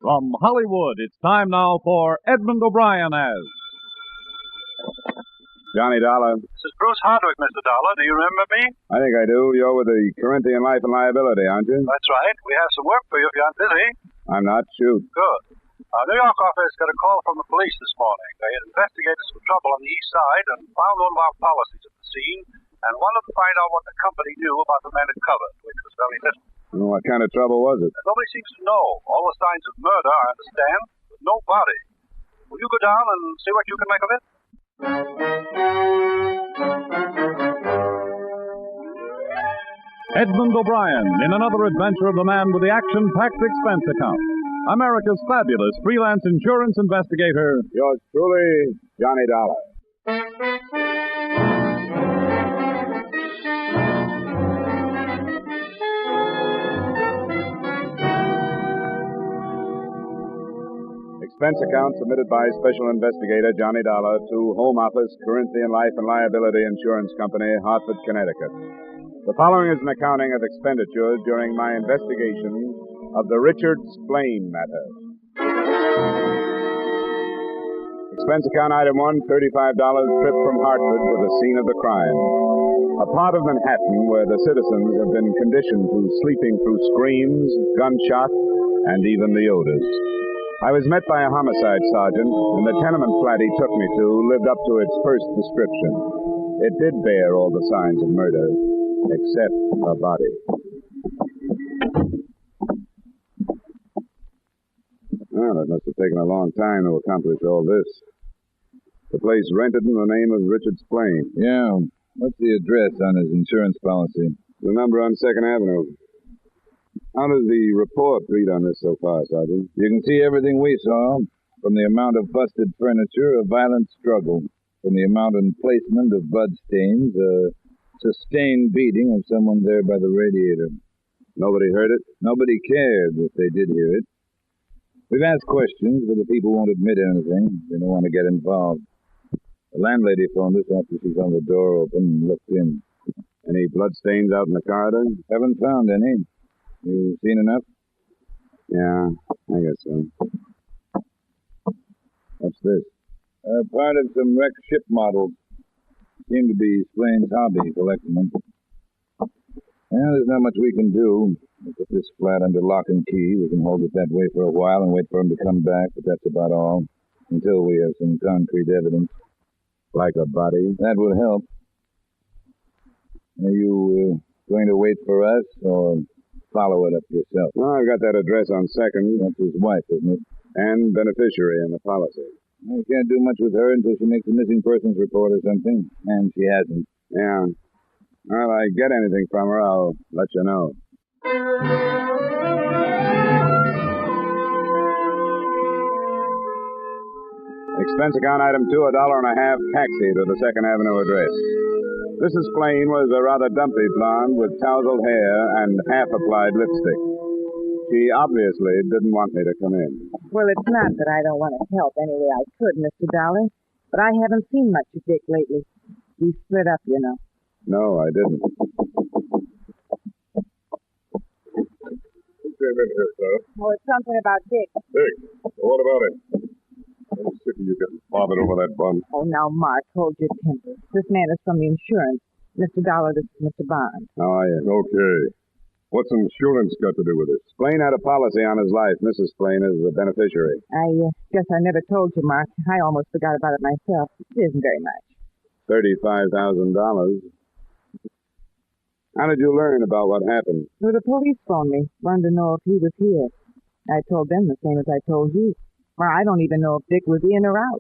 From Hollywood, it's time now for Edmund O'Brien as Johnny Dollar. This is Bruce Hardwick, Mr. Dollar. Do you remember me? I think I do. You're with the Corinthian Life and Liability, aren't you? That's right. We have some work for you if you aren't busy. I'm not. Shoot. Good. Our New York office got a call from the police this morning. They had investigated some trouble on the east side and found one of our policies at the scene and wanted to find out what the company knew about the man it covered, which was very little. Well, what kind of trouble was it? Nobody seems to know. All the signs of murder, I understand, but no body. Will you go down and see what you can make of it? Edmund O'Brien in another adventure of the man with the action-packed expense account. America's fabulous freelance insurance investigator. Yours truly, Johnny Dollar. Expense account submitted by Special Investigator Johnny Dollar to Home Office, Corinthian Life and Liability Insurance Company, Hartford, Connecticut. The following is an accounting of expenditures during my investigation of the Richard Splain matter. Expense account item 1, $35 trip from Hartford to the scene of the crime. A part of Manhattan where the citizens have been conditioned to sleeping through screams, gunshots, and even the odors. I was met by a homicide sergeant, and the tenement flat he took me to lived up to its first description. It did bear all the signs of murder, except a body. Well, it must have taken a long time to accomplish all this. The place rented in the name of Richard Splain. Yeah. What's the address on his insurance policy? The number on 2nd Avenue. How does the report read on this so far, Sergeant? You can see everything we saw, from the amount of busted furniture, a violent struggle, from the amount and placement of blood stains, a sustained beating of someone there by the radiator. Nobody heard it? Nobody cared if they did hear it. We've asked questions, but the people won't admit anything. They don't want to get involved. The landlady phoned us after she saw the door open and looked in. Any bloodstains out in the corridor? Haven't found any. You seen enough? Yeah, I guess so. What's this? Part of some wrecked ship models. Seem to be Splain's hobby, collecting them. Well, there's not much we can do. We put this flat under lock and key. We can hold it that way for a while and wait for him to come back, but that's about all. Until we have some concrete evidence. Like a body? That would help. Are you going to wait for us, or follow it up yourself? Well, I've got that address on 2nd. That's his wife, isn't it? And beneficiary in the policy. Well, you can't do much with her until she makes a missing persons report or something. And she hasn't. Yeah. Well, I get anything from her, I'll let you know. Expense account item 2, $1.50 taxi to the 2nd Avenue address. Mrs. Splain was a rather dumpy blonde with tousled hair and half-applied lipstick. She obviously didn't want me to come in. Well, it's not that I don't want to help any way I could, Mr. Dollar, but I haven't seen much of Dick lately. We split up, you know. No, I didn't. Who came in here, sir? Oh, it's something about Dick. Dick, what about him? I'm sick of you getting bothered over that bum. Oh, now, Mark, hold your temper. This man is from the insurance. Mr. Dollar, this is Mr. Bond. How are you? Okay. What's insurance got to do with it? Splain had a policy on his life. Mrs. Splain is the beneficiary. I guess I never told you, Mark. I almost forgot about it myself. It isn't very much. $35,000. How did you learn about what happened? Well, the police phoned me, wanted to know if he was here. I told them the same as I told you. Well, I don't even know if Dick was in or out.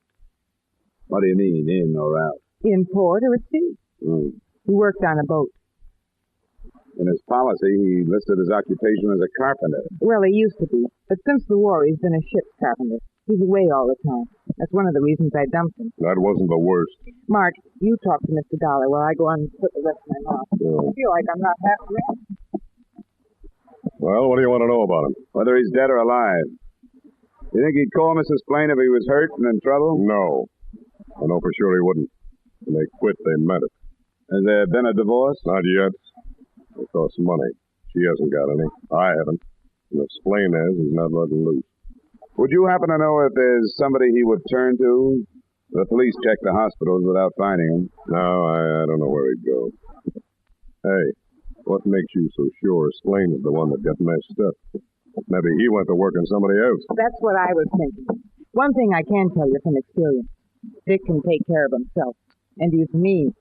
What do you mean, in or out? In port or at sea. He worked on a boat. In his policy, he listed his occupation as a carpenter. Well, he used to be, but since the war, he's been a ship's carpenter. He's away all the time. That's one of the reasons I dumped him. That wasn't the worst. Mark, you talk to Mr. Dollar while I go on and put the rest of my mouth. I feel like I'm not half ready. Well, what do you want to know about him? Whether he's dead or alive. You think he'd call Mrs. Splain if he was hurt and in trouble? No. I know for sure he wouldn't. When they quit, they meant it. Has there been a divorce? Not yet. It costs money. She hasn't got any. I haven't. And if Splain has, he's not letting loose. Would you happen to know if there's somebody he would turn to? The police checked the hospitals without finding him. No, I don't know where he'd go. Hey, what makes you so sure Splain is the one that got messed up? Maybe he went to work on somebody else. That's what I was thinking. One thing I can tell you from experience, Dick can take care of himself. And he's mean.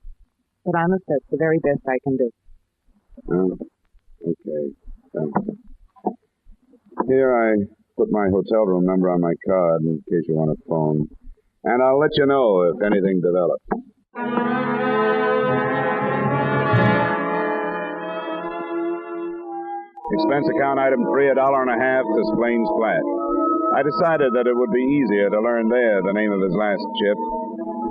But honest, that's the very best I can do. Oh, okay. Thanks. Here, I put my hotel room number on my card in case you want to phone. And I'll let you know if anything develops. Expense account item 3, $1.50 to Splain's flat. I decided that it would be easier to learn there the name of his last ship.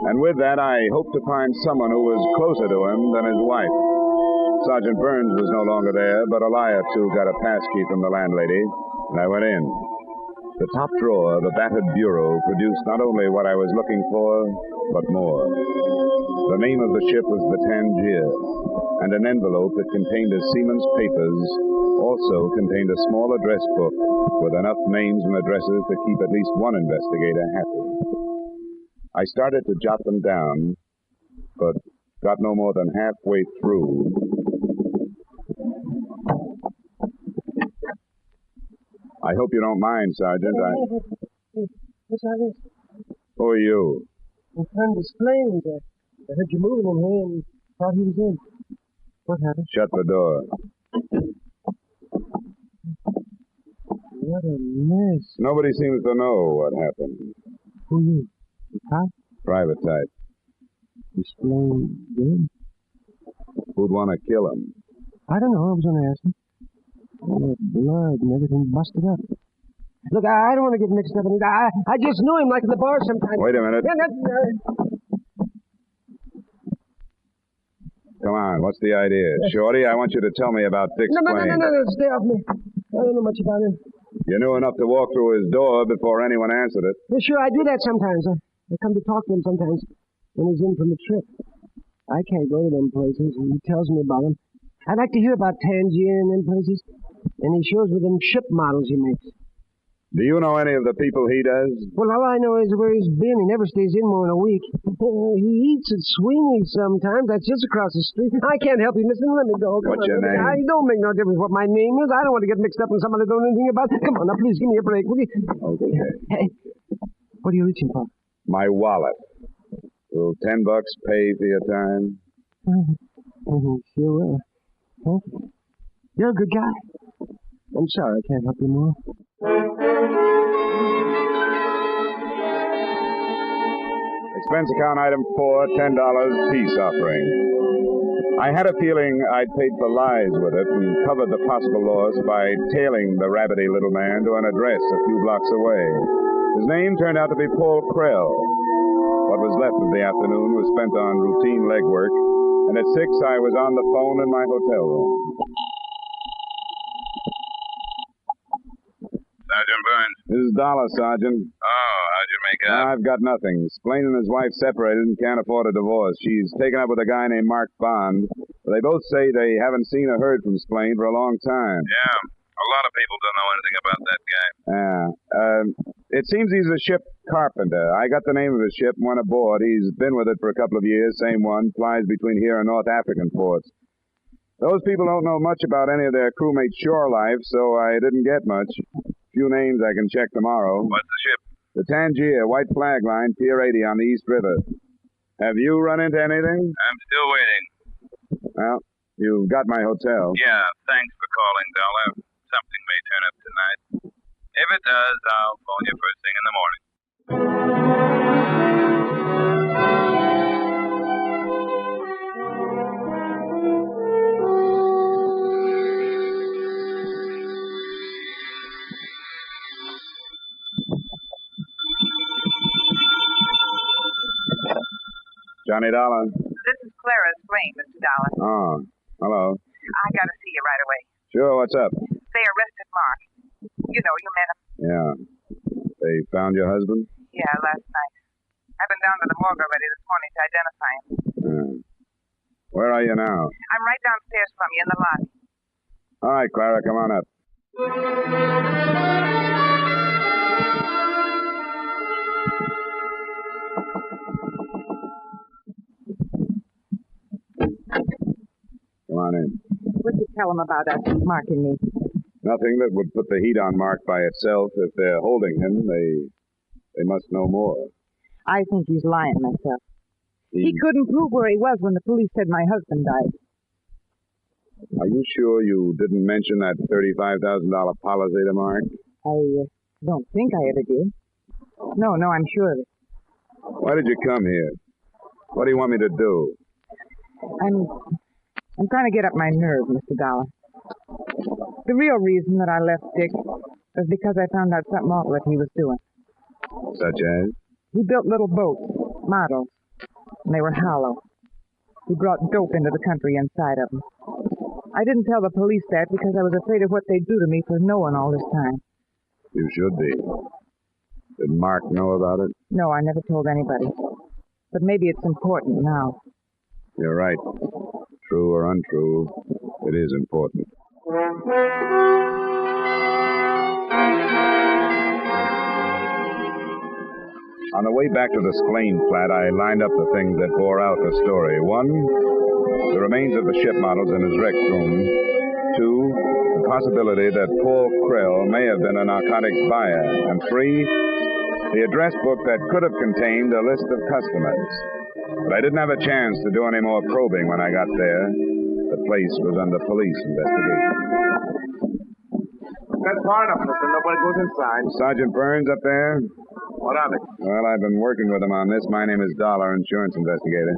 And with that, I hoped to find someone who was closer to him than his wife. Sergeant Burns was no longer there, but Elias, who got a pass key from the landlady, and I went in. The top drawer of the battered bureau produced not only what I was looking for, but more. The name of the ship was the Tangier, and an envelope that contained a seaman's papers also contained a small address book with enough names and addresses to keep at least one investigator happy. I started to jot them down, but got no more than halfway through. I hope you don't mind, Sergeant. What's all this? Who are you? My friend is Splain. I heard you moving in here and thought he was in. What happened? Shut the door. What a mess. Nobody seems to know what happened. Who are you? The cop? Private type. Is Splain dead? Who'd want to kill him? I don't know. I was going to ask him. All that blood and everything busted up. Look, I don't want to get mixed up in it. I just knew him like in the bar sometimes. Wait a minute. Yeah, Come on, what's the idea? Shorty, I want you to tell me about Dick Splain. No, stay off me. I don't know much about him. You knew enough to walk through his door before anyone answered it. Yeah, sure, I do that sometimes. I come to talk to him sometimes when he's in from a trip. I can't go to them places, and he tells me about them. I'd like to hear about Tangier and them places, and he shows me them ship models he makes. Do you know any of the people he does? Well, all I know is where he's been. He never stays in more than a week. He eats at Sweeney's sometimes. That's just across the street. I can't help you, mister. Let me go. What's your name? It don't make no difference what my name is. I don't want to get mixed up in something I don't know anything about. Come on, now, please give me a break, will you? Okay. Hey, what are you reaching for? My wallet. Will $10 pay for your time? Sure will. Thank you. You're a good guy. I'm sorry I can't help you more. Expense account item 4, $10, peace offering. I had a feeling I'd paid for lies with it and covered the possible loss by tailing the rabbity little man to an address a few blocks away. His name turned out to be Paul Krell. What was left of the afternoon was spent on routine legwork, and at 6 I was on the phone in my hotel room. Sergeant Burns. This is Dollar, Sergeant. Oh, how'd you make out? I've got nothing. Splain and his wife separated and can't afford a divorce. She's taken up with a guy named Mark Bond. They both say they haven't seen or heard from Splain for a long time. Yeah, a lot of people don't know anything about that guy. Yeah. It seems he's a ship carpenter. I got the name of his ship and went aboard. He's been with it for a couple of years, same one, flies between here and North African ports. Those people don't know much about any of their crewmates' shore life, so I didn't get much. Few names I can check tomorrow. What's the ship? The Tangier, white flag line, Pier 80 on the East River. Have you run into anything? I'm still waiting. Well, you've got my hotel. Yeah, thanks for calling, Dollar. Something may turn up tonight. If it does, I'll phone you first thing in the morning. Johnny Dollar. This is Clara Splain, Mr. Dollar. Oh, hello. I got to see you right away. Sure, what's up? They arrested Mark. You know, you met him. Yeah. They found your husband? Yeah, last night. I've been down to the morgue already this morning to identify him. Where are you now? I'm right downstairs from you in the lobby. All right, Clara, come on up. tell him about us marking me? Nothing that would put the heat on Mark by itself. If they're holding him, they must know more. I think he's lying myself. He couldn't prove where he was when the police said my husband died. Are you sure you didn't mention that $35,000 policy to Mark? I don't think I ever did. No, I'm sure of it. Why did you come here? What do you want me to do? I'm trying to get up my nerve, Mr. Dollar. The real reason that I left Dick was because I found out something awful that he was doing. Such as? He built little boats, models, and they were hollow. He brought dope into the country inside of them. I didn't tell the police that because I was afraid of what they'd do to me for knowing all this time. You should be. Did Mark know about it? No, I never told anybody. But maybe it's important now. You're right. True or untrue, it is important. On the way back to the Splain flat, I lined up the things that bore out the story. 1, the remains of the ship models in his rec room. 2, the possibility that Paul Krell may have been a narcotics buyer. And 3, the address book that could have contained a list of customers. But I didn't have a chance to do any more probing when I got there. The place was under police investigation. That's far enough, mister. Nobody goes inside. Sergeant Burns up there? What of it? Well, I've been working with him on this. My name is Dollar, insurance investigator.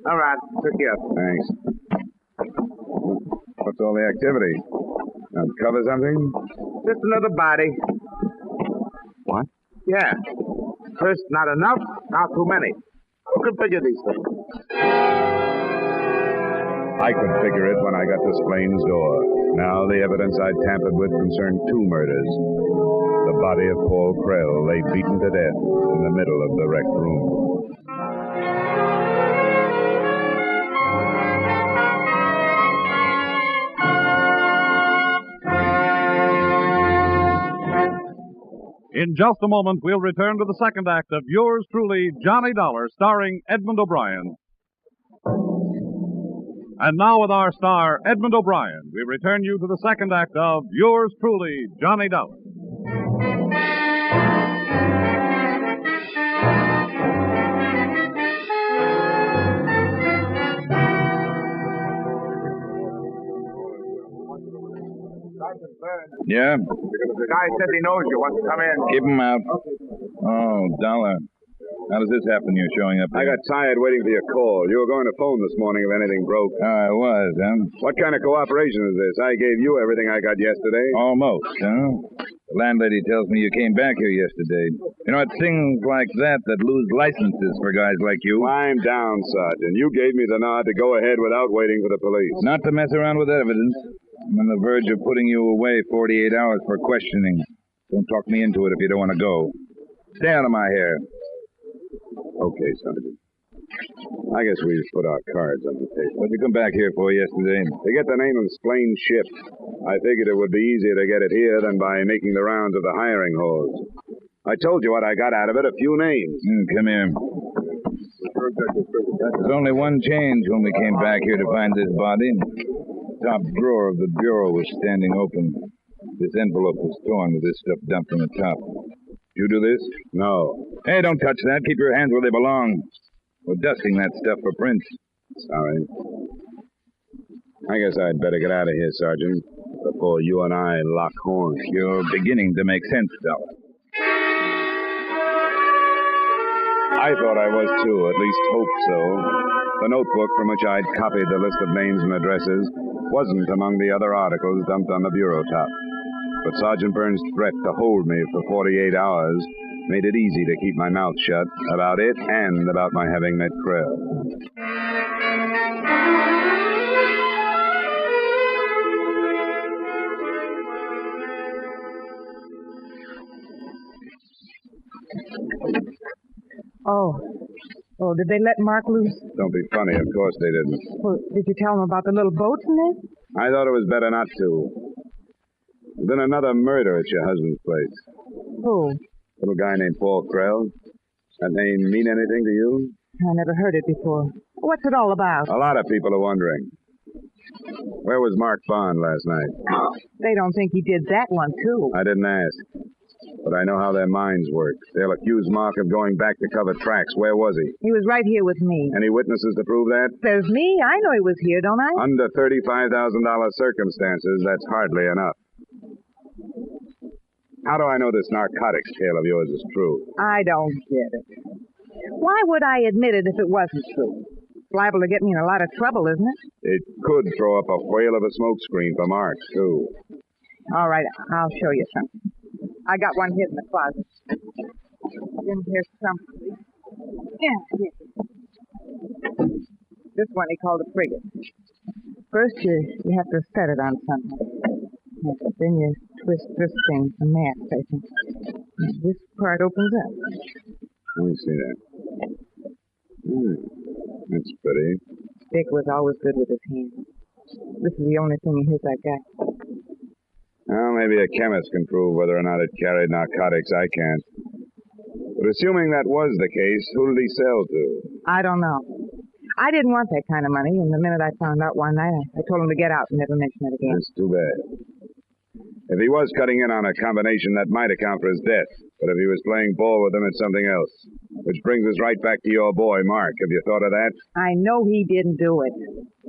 All right. Took care. Thanks. What's all the activity? Uncover something? Just another body. What? Yeah. First, not enough. Now too many. Who can figure these things? I could figure it when I got to Splain's door. Now the evidence I'd tampered with concerned 2 murders. The body of Paul Krell lay beaten to death in the middle of the wrecked room. In just a moment, we'll return to the second act of yours truly, Johnny Dollar, starring Edmund O'Brien. And now with our star, Edmund O'Brien, we return you to the second act of yours truly, Johnny Dollar. Yeah? The guy said he knows you. Wants to come in. Keep him out. Oh, Dollar. How does this happen, you showing up I here? got tired waiting for your call. You were going to phone this morning if anything broke. I was, huh? What kind of cooperation is this? I gave you everything I got yesterday. Almost, huh? The landlady tells me you came back here yesterday. You know, it's things like that lose licenses for guys like you. Climb down, Sergeant. You gave me the nod to go ahead without waiting for the police. Not to mess around with evidence. I'm on the verge of putting you away 48 hours for questioning. Don't talk me into it if you don't want to go. Stay out of my hair. Okay, Sergeant. I guess we just put our cards on the table. What'd you come back here for yesterday? To get the name of Splain's ship. I figured it would be easier to get it here than by making the rounds of the hiring halls. I told you what I got out of it, a few names. Come here. There's only one change when we came back here to find this body. The top drawer of the bureau was standing open. This envelope was torn with this stuff dumped on the top. You do this? No. Hey, don't touch that. Keep your hands where they belong. We're dusting that stuff for prints. Sorry. I guess I'd better get out of here, Sergeant, before you and I lock horns. You're beginning to make sense, Dollar. I thought I was, too, at least hoped so. The notebook from which I'd copied the list of names and addresses wasn't among the other articles dumped on the bureau top. But Sergeant Burns' threat to hold me for 48 hours made it easy to keep my mouth shut about it and about my having met Krell. Oh, did they let Mark loose? Don't be funny, of course they didn't. Well, did you tell him about the little boats and this? I thought it was better not to. There's been another murder at your husband's place. Who? Little guy named Paul Krell. That name mean anything to you? I never heard it before. What's it all about? A lot of people are wondering. Where was Mark Bond last night? They don't think he did that one, too. I didn't ask. But I know how their minds work. They'll accuse Mark of going back to cover tracks. Where was he? He was right here with me. Any witnesses to prove that? There's me. I know he was here, don't I? Under $35,000 circumstances, that's hardly enough. How do I know this narcotics tale of yours is true? I don't get it. Why would I admit it if it wasn't true? It's liable to get me in a lot of trouble, isn't it? It could throw up a whale of a smokescreen for Mark, too. All right, I'll show you something. I got one hid in the closet. In here someplace. Yeah, here. This one he called a frigate. First, you have to set it on something. Then you twist this thing, a mast, I think. This part opens up. Let me see that. That's pretty. Dick was always good with his hands. This is the only thing of his I got. Well, maybe a chemist can prove whether or not it carried narcotics. I can't. But assuming that was the case, who did he sell to? I don't know. I didn't want that kind of money, and the minute I found out one night, I told him to get out and never mention it again. That's too bad. If he was cutting in on a combination, that might account for his death. But if he was playing ball with them, it's something else. Which brings us right back to your boy, Mark. Have you thought of that? I know he didn't do it.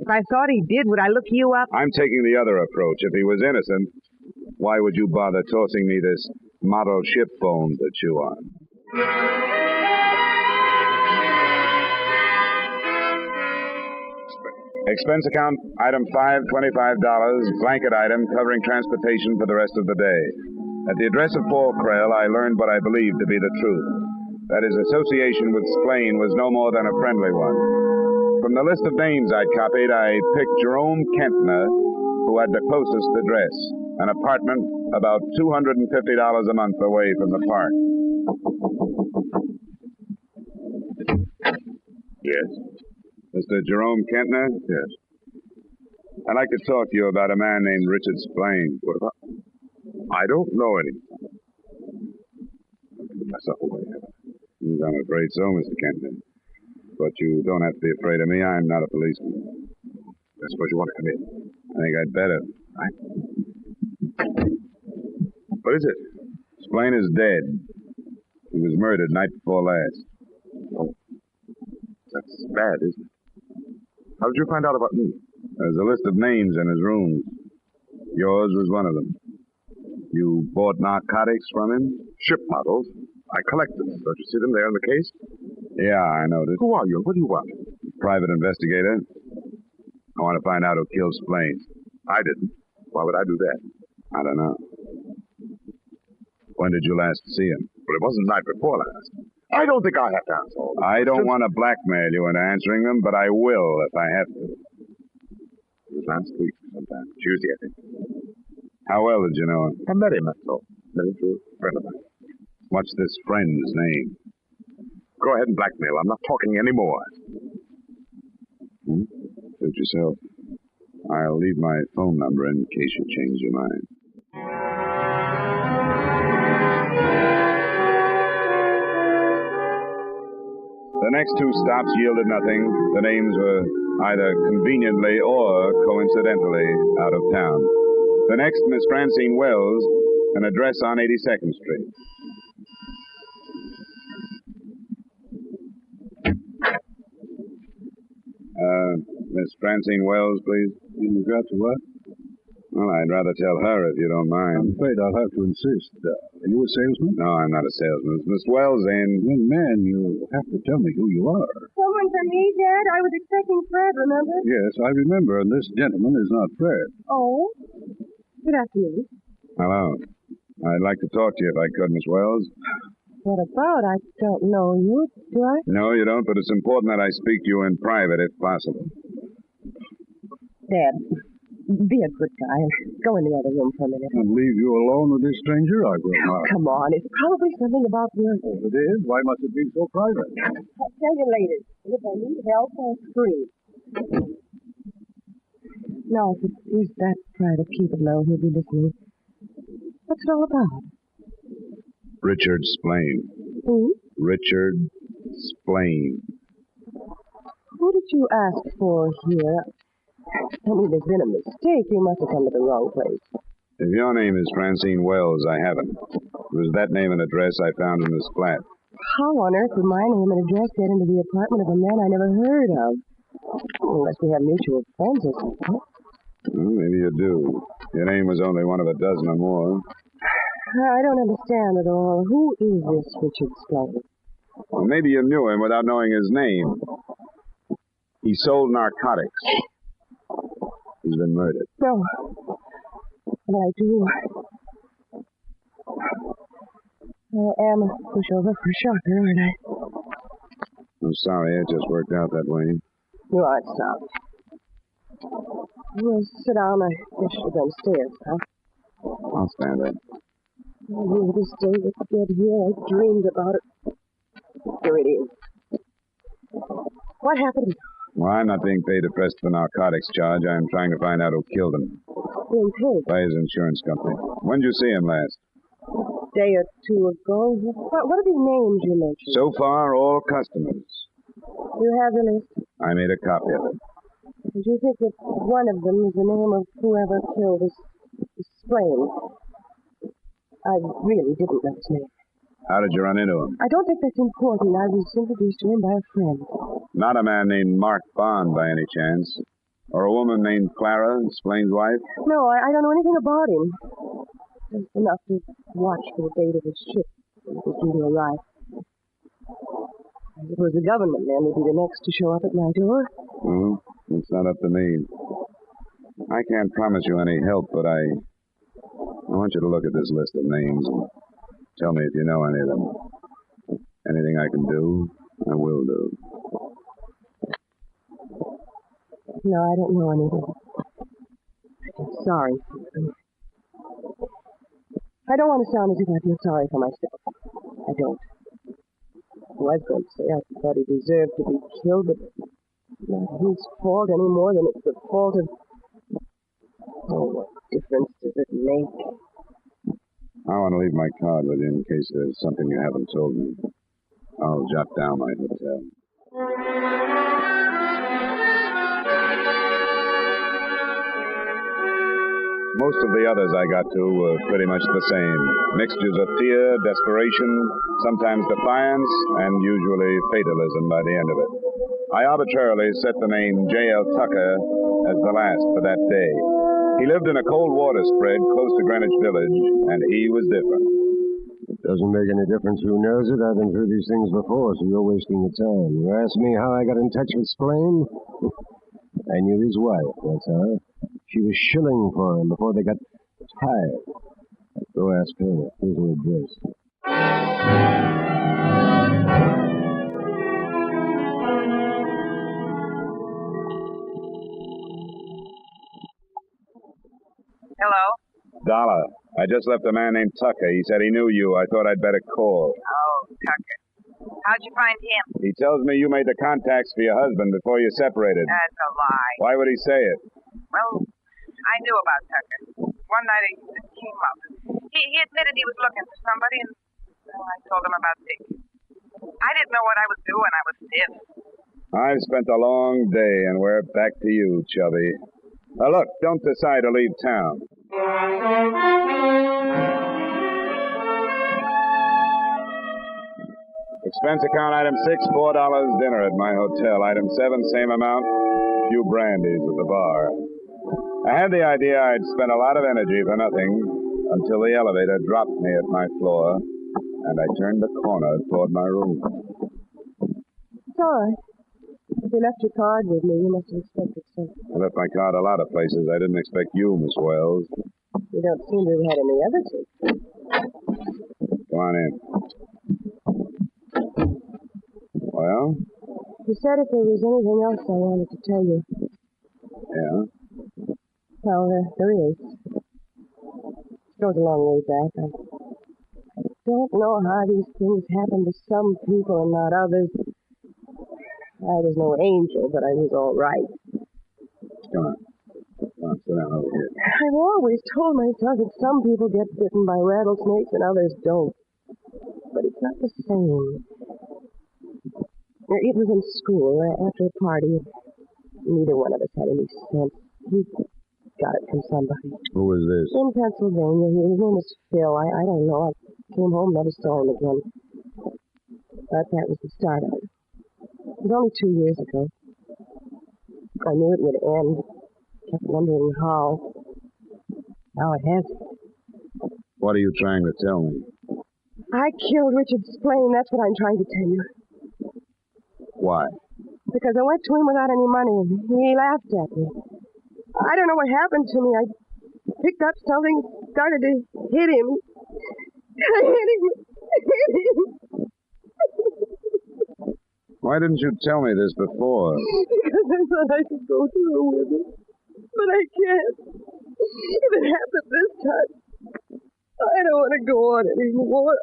If I thought he did, would I look you up? I'm taking the other approach. If he was innocent, why would you bother tossing me this model ship bone to chew on? Expense account, item 5, $25, blanket item covering transportation for the rest of the day. At the address of Paul Krell, I learned what I believed to be the truth. That his association with Splain was no more than a friendly one. From the list of names I'd copied, I picked Jerome Kentner, who had the closest address, an apartment about $250 a month away from the park. Yes. Mr. Jerome Kentner? Yes. I'd like to talk to you about a man named Richard Splain. What about? I don't know anything. I'll put myself away. I'm afraid so, Mr. Kentner. But you don't have to be afraid of me. I'm not a policeman. I suppose you want to come in. I think I'd better. What is it? Splain is dead. He was murdered night before last. Oh. That's bad, isn't it? How did you find out about me? There's a list of names in his rooms. Yours was one of them. You bought narcotics from him? Ship models. I collected them. Don't you see them there in the case? Yeah, I noticed. Who are you? What do you want? Private investigator. I want to find out who killed Splain. I didn't. Why would I do that? I don't know. When did you last see him? Well, it wasn't the night before last. I don't think I have to answer all this. I don't want to blackmail you into answering them, but I will if I have to. It was last week sometime. Tuesday, I think. How well did you know him? I met him, that's all. Met him through a friend of mine. What's this friend's name? Go ahead and blackmail. I'm not talking anymore. Suit yourself. I'll leave my phone number in case you change your mind. The next two stops yielded nothing. The names were either conveniently or coincidentally out of town. The next, Miss Francine Wells, an address on 82nd Street. Miss Francine Wells, please. In regard to what? Well, I'd rather tell her if you don't mind. I'm afraid I'll have to insist. Are you a salesman? No, I'm not a salesman. Miss Wells, Young man, you have to tell me who you are. Someone for me, Dad? I was expecting Fred, remember? Yes, I remember, and this gentleman is not Fred. Oh? Good afternoon. Hello. I'd like to talk to you if I could, Miss Wells. What about? I don't know you, do I? No, you don't, but it's important that I speak to you in private if possible. Dad, be a good guy and go in the other room for a minute. And leave you alone with this stranger? I will not. Come on, it's probably something about work. If it is, why must it be so private? I'll tell you later. If I need help, I'll scream. No, if it is that private, keep it low. He'll be listening. What's it all about? Richard Splain. Who? Richard Splain. Who did you ask for here? Tell me there's been a mistake. You must have come to the wrong place. If your name is Francine Wells, I haven't. It was that name and address I found in this flat. How on earth would my name and address get into the apartment of a man I never heard of? Unless we have mutual friends or something. Well, maybe you do. Your name was only one of a dozen or more. I don't understand at all. Who is this Richard Splain? Well, maybe you knew him without knowing his name. He sold narcotics. He's been murdered. No. But I do. I am a pushover for a shocker, aren't I? I'm sorry, it just worked out that way. You aren't sorry. Well, sit down. I guess you're going to stay, huh? I'll stand up. I knew this day would get here. I dreamed about it. Here it is. What happened? Well, I'm not being paid to press the narcotics charge. I'm trying to find out who killed him. Being paid? By his insurance company. When did you see him last? A day or two ago. What are these names you mentioned? So far, all customers. You have the list? I made a copy of it. Do you think that one of them is the name of whoever killed this Splain? I really didn't know his name. How did you run into him? I don't think that's important. I was introduced to him by a friend. Not a man named Mark Bond, by any chance? Or a woman named Clara, Splain's wife? No, I don't know anything about him. Just enough to watch for the date of his ship when it was due to arrive. I suppose the government man would be the next to show up at my door. Well, it's not up to me. I can't promise you any help, but I want you to look at this list of names and tell me if you know any of them. Anything I can do, I will do. No, I don't know any of them. I'm sorry for them. I don't want to sound as if I feel sorry for myself. I don't. I was going to say I thought he deserved to be killed, but it's not his fault any more than it's the fault of... Oh, what difference does it make? I want to leave my card with you in case there's something you haven't told me. I'll jot down my hotel. Most of the others I got to were pretty much the same. Mixtures of fear, desperation, sometimes defiance, and usually fatalism by the end of it. I arbitrarily set the name J.L. Tucker as the last for that day. He lived in a cold water spread close to Greenwich Village, and he was different. It doesn't make any difference who knows it. I've been through these things before, so you're wasting your time. You asked me how I got in touch with Splain? I knew his wife, that's how. She was shilling for him before they got tired. Go ask her. Here's her address. Hello? Dollar, I just left a man named Tucker. He said he knew you. I thought I'd better call. Oh, Tucker. How'd you find him? He tells me you made the contacts for your husband before you separated. That's a lie. Why would he say it? Well, I knew about Tucker. One night he came up. He admitted he was looking for somebody, and I told him about Dick. I didn't know what I would do, and I was stiff. I've spent a long day, and we're back to you, Chubby. Now, look, don't decide to leave town. Expense account item 6, $4 dinner at my hotel. Item 7, same amount, few brandies at the bar. I had the idea I'd spend a lot of energy for nothing until the elevator dropped me at my floor, and I turned the corner toward my room. It's all right. If you left your card with me, you must have expected something. I left my card a lot of places. I didn't expect you, Miss Wells. You don't seem to have had any other tips. Come on in. Well? You said if there was anything else I wanted to tell you. Yeah? Well, there is. It goes a long way back. I don't know how these things happen to some people and not others. I was no angel, but I was all right. Come on. Come on, sit down over here. I've always told myself that some people get bitten by rattlesnakes and others don't. But it's not the same. It was in school, after a party. Neither one of us had any sense. He got it from somebody. Who was this? In Pennsylvania. His name is Phil. I don't know. I came home, never saw him again. But that was the start of it. It was only 2 years ago. I knew it would end. Kept wondering how. Now it hasn't. What are you trying to tell me? I killed Richard Splain. That's what I'm trying to tell you. Why? Because I went to him without any money, and he laughed at me. I don't know what happened to me. I picked up something, started to hit him. I hit him. Why didn't you tell me this before? Because I thought I could go through with it. But I can't. If it happened this time, I don't want to go on anymore.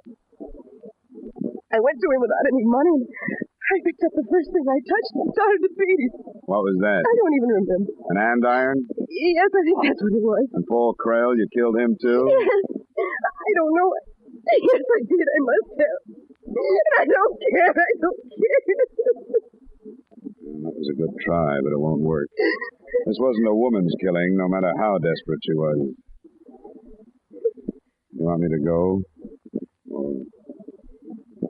I went to him without any money, and I picked up the first thing I touched and started to beat him. What was that? I don't even remember. An andiron? Yes, I think that's what it was. And Paul Krell, you killed him too? Yes. I don't know. Yes, I did. I must have. And I don't care. I don't care. That was a good try, but it won't work. This wasn't a woman's killing, no matter how desperate she was. You want me to go? Or do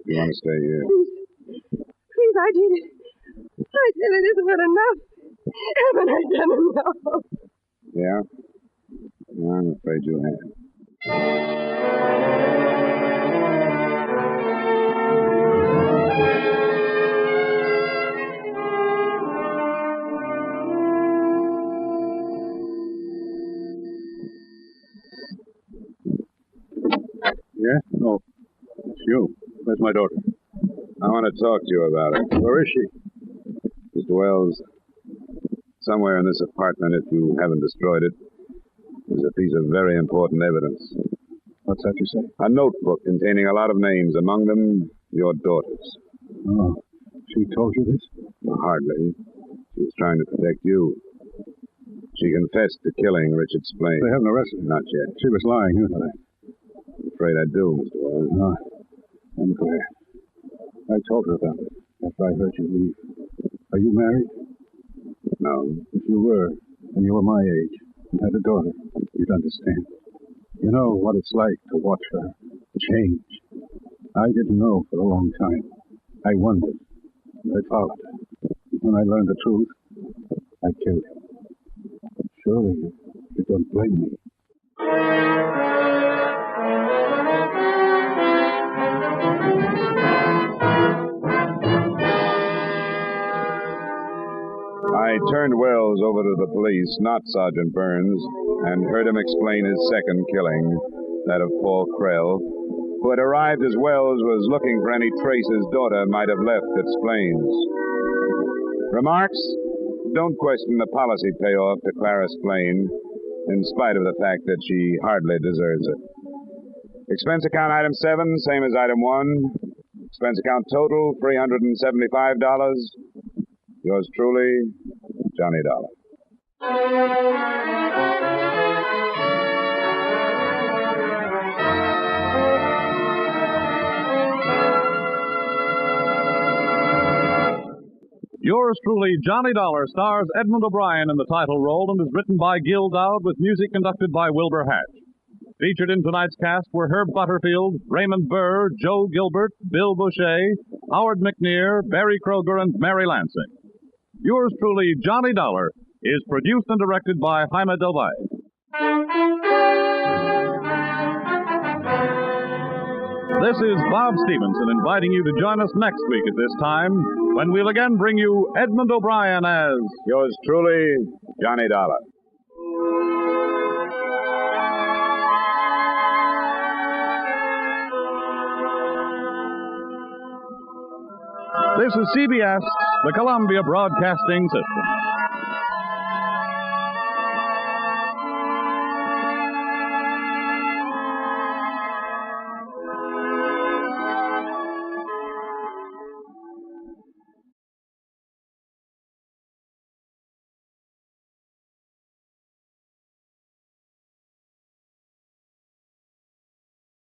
you want to stay here? Please, I did it. I did it. Isn't it enough? Haven't I done enough? Yeah? Yeah, I'm afraid you have. Yeah? No. It's you. Where's my daughter? I want to talk to you about her. Where is she? Mr. Wells, somewhere in this apartment, if you haven't destroyed it, there's a piece of very important evidence. What's that you say? A notebook containing a lot of names, among them your daughter's. Oh. She told you this? Well, hardly. She was trying to protect you. She confessed to killing Richard Splain. They haven't arrested her. Not yet. She was lying, you know that. I'm afraid I do, Mr. Wells. No. I'm glad. I told her about it after I heard you leave. Are you married? No. If you were, and you were my age, and had a daughter, you'd understand. You know what it's like to watch her change. I didn't know for a long time. I wondered. I followed her. When I learned the truth, I killed him. Surely you don't blame me. I turned Wells over to the police, not Sergeant Burns, and heard him explain his second killing, that of Paul Krell, who had arrived as Wells was looking for any trace his daughter might have left at Splain's. Remarks? Don't question the policy payoff to Clara Splain, in spite of the fact that she hardly deserves it. Expense account item 7, same as item 1. Expense account total, $375. Yours truly, Johnny Dollar. Yours truly, Johnny Dollar, stars Edmund O'Brien in the title role and is written by Gil Dowd with music conducted by Wilbur Hatch. Featured in tonight's cast were Herb Butterfield, Raymond Burr, Joe Gilbert, Bill Boucher, Howard McNear, Barry Kroger, and Mary Lansing. Yours truly, Johnny Dollar, is produced and directed by Jaime Del Valle. This is Bob Stevenson inviting you to join us next week at this time when we'll again bring you Edmund O'Brien as Yours truly, Johnny Dollar. This is CBS, the Columbia Broadcasting System.